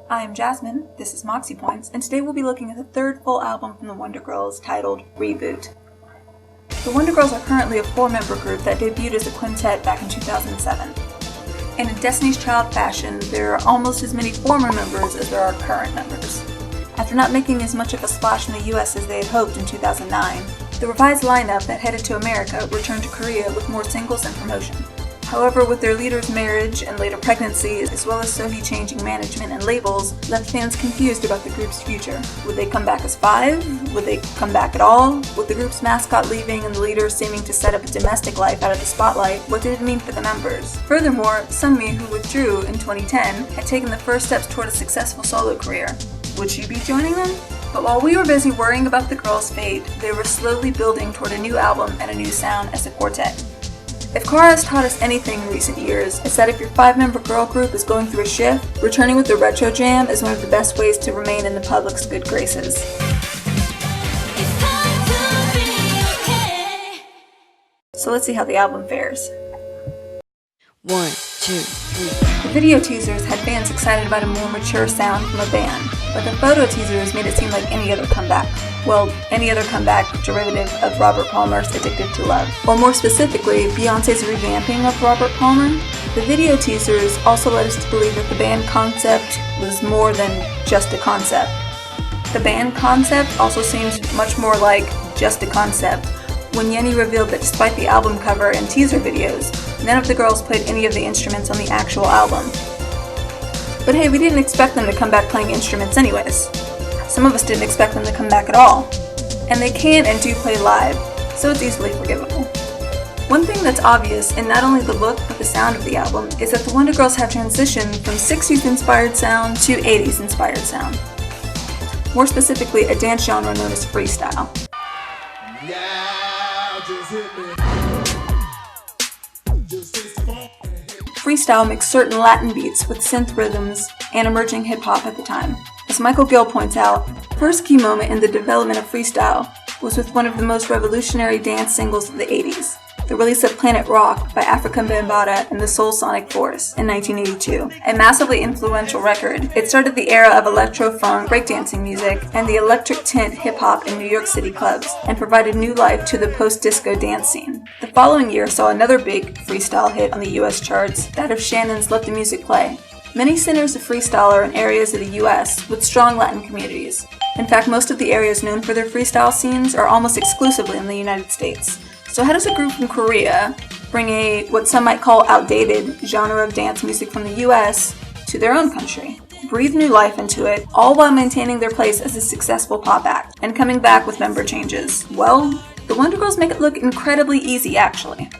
I am Jasmine, this is Moxie Points, and today we'll be looking at the third full album from the Wonder Girls titled Reboot. The Wonder Girls are currently a 4-member group that debuted as a quintet back in 2007. And in Destiny's Child fashion, there are almost as many former members as there are current members. After not making as much of a splash in the US as they had hoped in 2009, the revised lineup that headed to America returned to Korea with more singles and promotion. However, with their leader's marriage and later pregnancy, as well as Sohee changing management and labels, left fans confused about the group's future. Would they come back as 5? Would they come back at all? With the group's mascot leaving and the leader seeming to set up a domestic life out of the spotlight, what did it mean for the members? Furthermore, Sunmi, who withdrew in 2010, had taken the first steps toward a successful solo career. Would she be joining them? But while we were busy worrying about the girls' fate, they were slowly building toward a new album and a new sound as a quartet. If Kara has taught us anything in recent years, it's that if your 5-member girl group is going through a shift, returning with the retro jam is one of the best ways to remain in the public's good graces. So let's see how the album fares. 1, 2, 3. The video teasers had fans excited about a more mature sound from a band, but the photo teasers made it seem like any other comeback. Well, any other comeback derivative of Robert Palmer's Addicted to Love. Or more specifically, Beyoncé's revamping of Robert Palmer. The video teasers also led us to believe that the band concept was more than just a concept. The band concept also seems much more like just a concept, when Yenny revealed that despite the album cover and teaser videos, none of the girls played any of the instruments on the actual album. But hey, we didn't expect them to come back playing instruments anyways. Some of us didn't expect them to come back at all. And they can and do play live, so it's easily forgivable. One thing that's obvious in not only the look but the sound of the album is that the Wonder Girls have transitioned from 60s inspired sound to 80s inspired sound. More specifically, a dance genre known as freestyle. Freestyle mixed certain Latin beats with synth rhythms and emerging hip-hop at the time. As Michael Gill points out, the first key moment in the development of freestyle was with one of the most revolutionary dance singles of the 80s, the release of Planet Rock by Afrika Bambaataa and the Soul Sonic Force in 1982. A massively influential record, it started the era of electro-funk, breakdancing music, and the electric tint hip-hop in New York City clubs, and provided new life to the post-disco dance scene. The following year saw another big freestyle hit on the US charts, that of Shannon's Let the Music Play. Many centers of freestyle are in areas of the US with strong Latin communities. In fact, most of the areas known for their freestyle scenes are almost exclusively in the United States. So how does a group from Korea bring a, what some might call outdated, genre of dance music from the US to their own country? Breathe new life into it, all while maintaining their place as a successful pop act, and coming back with member changes. Well, the Wonder Girls make it look incredibly easy, actually.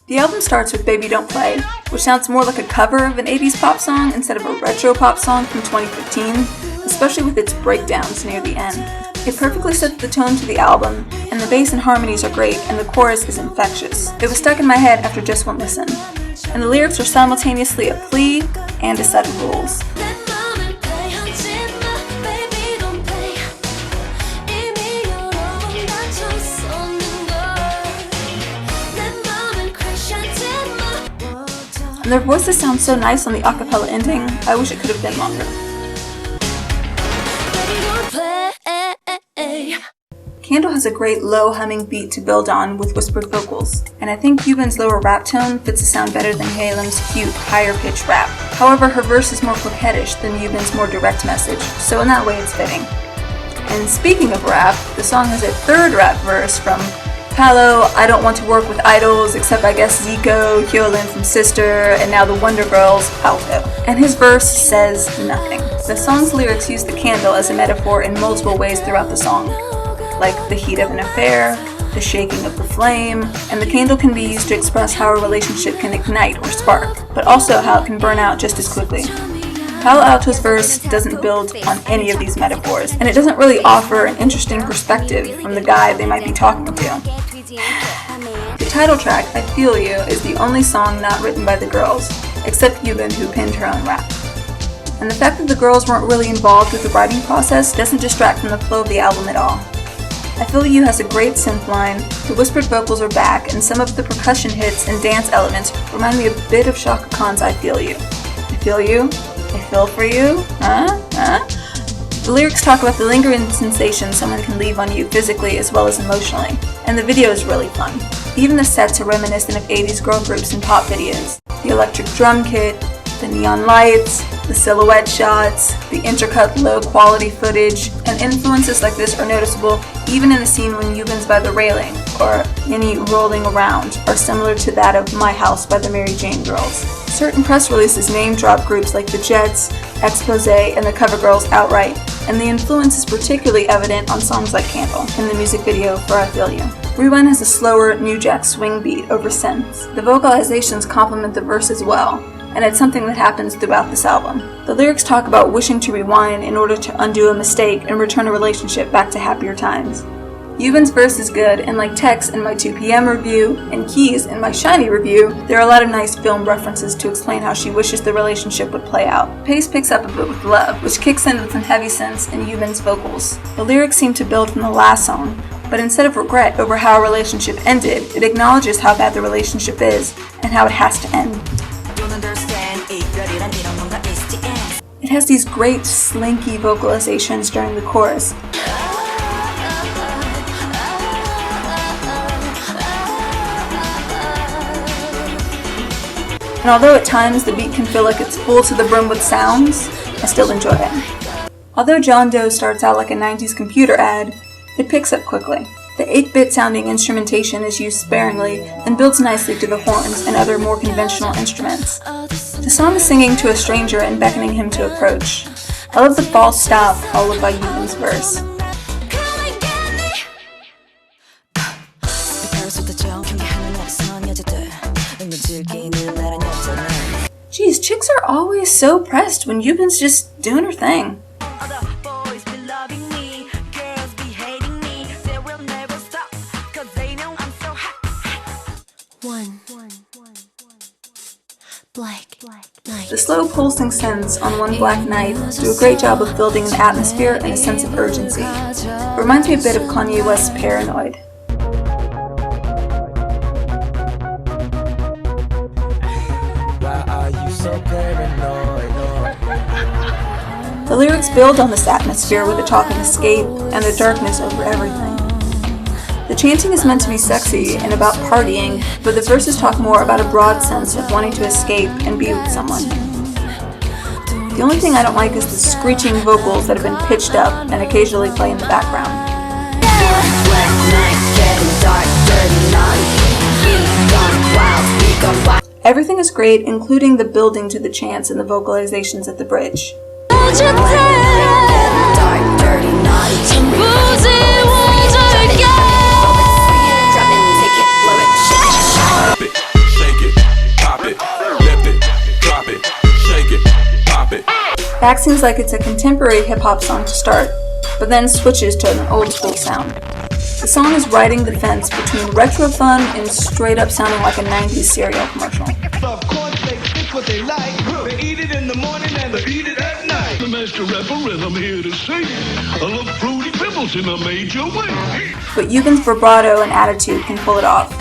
The album starts with Baby Don't Play, which sounds more like a cover of an 80s pop song instead of a retro pop song from 2015, especially with its breakdowns near the end. It perfectly sets the tone to the album, and the bass and harmonies are great, and the chorus is infectious. It was stuck in my head after just one listen. And the lyrics are simultaneously a plea and a set of rules. And their voices sound so nice on the acapella ending, I wish it could have been longer. Candle has a great low humming beat to build on with whispered vocals, and I think Yubin's lower rap tone fits the sound better than Halim's cute, higher pitched rap. However, her verse is more coquettish than Yubin's more direct message, so in that way it's fitting. And speaking of rap, the song has a third rap verse from Paolo, I don't want to work with idols except I guess Zico, Hyolyn from Sister, and now the Wonder Girls, Alto. And his verse says nothing. The song's lyrics use the candle as a metaphor in multiple ways throughout the song, like the heat of an affair, the shaking of the flame, and the candle can be used to express how a relationship can ignite or spark, but also how it can burn out just as quickly. Palo Alto's verse doesn't build on any of these metaphors, and it doesn't really offer an interesting perspective from the guy they might be talking to. The title track, I Feel You, is the only song not written by the girls, except Yubin, who penned her own rap. And the fact that the girls weren't really involved with the writing process doesn't distract from the flow of the album at all. I Feel You has a great synth line, the whispered vocals are back, and some of the percussion hits and dance elements remind me a bit of Shaka Khan's I Feel You. I feel you, I feel for you, The lyrics talk about the lingering sensation someone can leave on you physically as well as emotionally, and the video is really fun. Even the sets are reminiscent of 80s girl groups and pop videos. The electric drum kit, the neon lights, the silhouette shots, the intercut low-quality footage, and influences like this are noticeable even in the scene when Yuban's by the railing, or Minnie rolling around, are similar to that of My House by the Mary Jane Girls. Certain press releases name-drop groups like the Jets, Expose, and the CoverGirls outright, and the influence is particularly evident on songs like Candle in the music video for I Feel You. Rewind has a slower, New Jack swing beat over synths. The vocalizations complement the verses well, and it's something that happens throughout this album. The lyrics talk about wishing to rewind in order to undo a mistake and return a relationship back to happier times. Yuban's verse is good, and like Tex in my 2 p.m. review, and Keys in my Shiny review, there are a lot of nice film references to explain how she wishes the relationship would play out. Pace picks up a bit with Love, which kicks in with some heavy synths and Yuban's vocals. The lyrics seem to build from the last song, but instead of regret over how a relationship ended, it acknowledges how bad the relationship is and how it has to end. It has these great slinky vocalizations during the chorus. And although at times the beat can feel like it's full to the brim with sounds, I still enjoy it. Although John Doe starts out like a 90s computer ad, it picks up quickly. The 8-bit sounding instrumentation is used sparingly and builds nicely to the horns and other more conventional instruments. The song is singing to a stranger and beckoning him to approach. I love the false stop followed by Yuban's verse. Geez, chicks are always so pressed when Yuban's just doing her thing. The slow pulsing synths on One Black Night do a great job of building an atmosphere and a sense of urgency. It reminds me a bit of Kanye West's Paranoid. The lyrics build on this atmosphere with the talk of escape and the darkness over everything. The chanting is meant to be sexy and about partying, but the verses talk more about a broad sense of wanting to escape and be with someone. The only thing I don't like is the screeching vocals that have been pitched up and occasionally play in the background. Everything is great, including the building to the chants and the vocalizations at the bridge. Back seems like it's a contemporary hip-hop song to start, but then switches to an old-school sound. The song is riding the fence between retro fun and straight-up sounding like a 90s cereal commercial. But Yuban's vibrato and attitude can pull it off.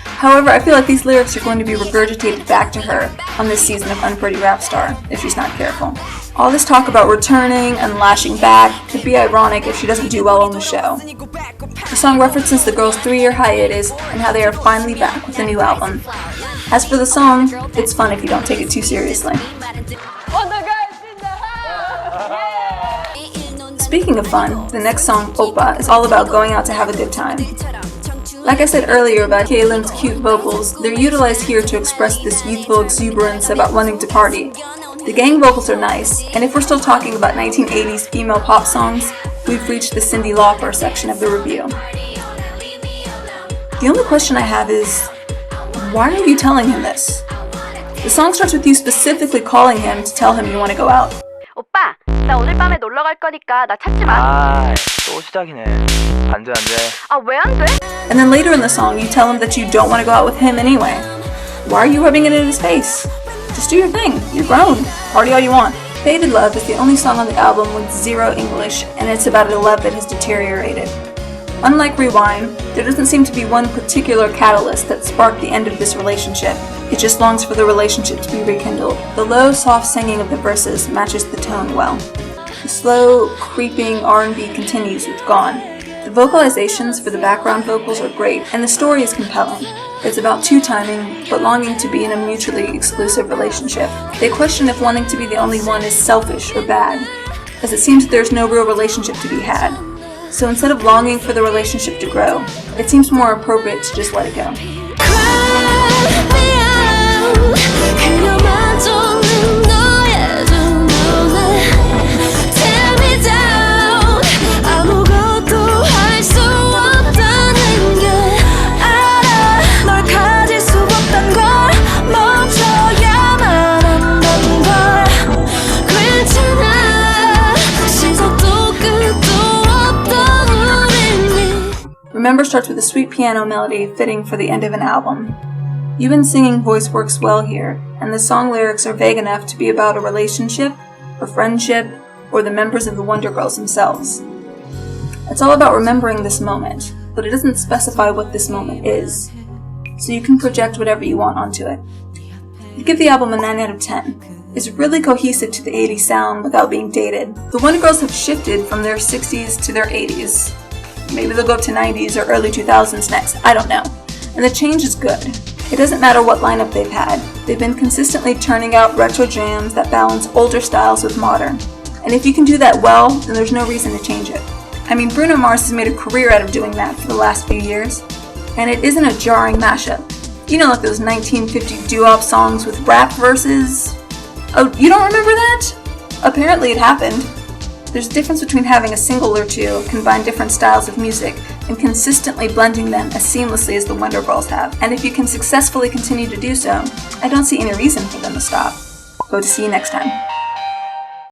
However, I feel like these lyrics are going to be regurgitated back to her on this season of Unpretty Rap Star, if she's not careful. All this talk about returning and lashing back could be ironic if she doesn't do well on the show. The song references the girls' 3-year hiatus and how they are finally back with a new album. As for the song, it's fun if you don't take it too seriously. Speaking of fun, the next song, Oppa, is all about going out to have a good time. Like I said earlier about Kaylin's cute vocals, they're utilized here to express this youthful exuberance about wanting to party. The gang vocals are nice, and if we're still talking about 1980s female pop songs, we've reached the Cyndi Lauper section of the review. The only question I have is, why are you telling him this? The song starts with you specifically calling him to tell him you want to go out. 오빠, 나 오늘 밤에 놀러 갈 거니까 나 찾지 마. 또 시작이네. 안 돼. 아, 왜 안 돼? And then later in the song, you tell him that you don't want to go out with him anyway. Why are you rubbing it in his face? Just do your thing. You're grown. Party all you want. Faded Love is the only song on the album with zero English, and it's about a love that has deteriorated. Unlike Rewind, there doesn't seem to be one particular catalyst that sparked the end of this relationship. It just longs for the relationship to be rekindled. The low, soft singing of the verses matches the tone well. The slow, creeping R&B continues with Gone. The vocalizations for the background vocals are great, and the story is compelling. It's about two timing, but longing to be in a mutually exclusive relationship. They question if wanting to be the only one is selfish or bad, as it seems that there's no real relationship to be had. So instead of longing for the relationship to grow, it seems more appropriate to just let it go. Remember starts with a sweet piano melody fitting for the end of an album. Yuban's singing voice works well here, and the song lyrics are vague enough to be about a relationship, a friendship, or the members of the Wonder Girls themselves. It's all about remembering this moment, but it doesn't specify what this moment is, so you can project whatever you want onto it. I'd give the album a 9 out of 10. It's really cohesive to the 80s sound without being dated. The Wonder Girls have shifted from their 60s to their 80s. Maybe they'll go to 90s or early 2000s next, I don't know. And the change is good. It doesn't matter what lineup they've had. They've been consistently churning out retro jams that balance older styles with modern. And if you can do that well, then there's no reason to change it. I mean, Bruno Mars has made a career out of doing that for the last few years. And it isn't a jarring mashup. You know, like those 1950 doo-wop songs with rap verses? Oh, you don't remember that? Apparently it happened. There's a difference between having a single or two combine different styles of music and consistently blending them as seamlessly as the Wonder Girls have. And if you can successfully continue to do so, I don't see any reason for them to stop. Hope to see you next time.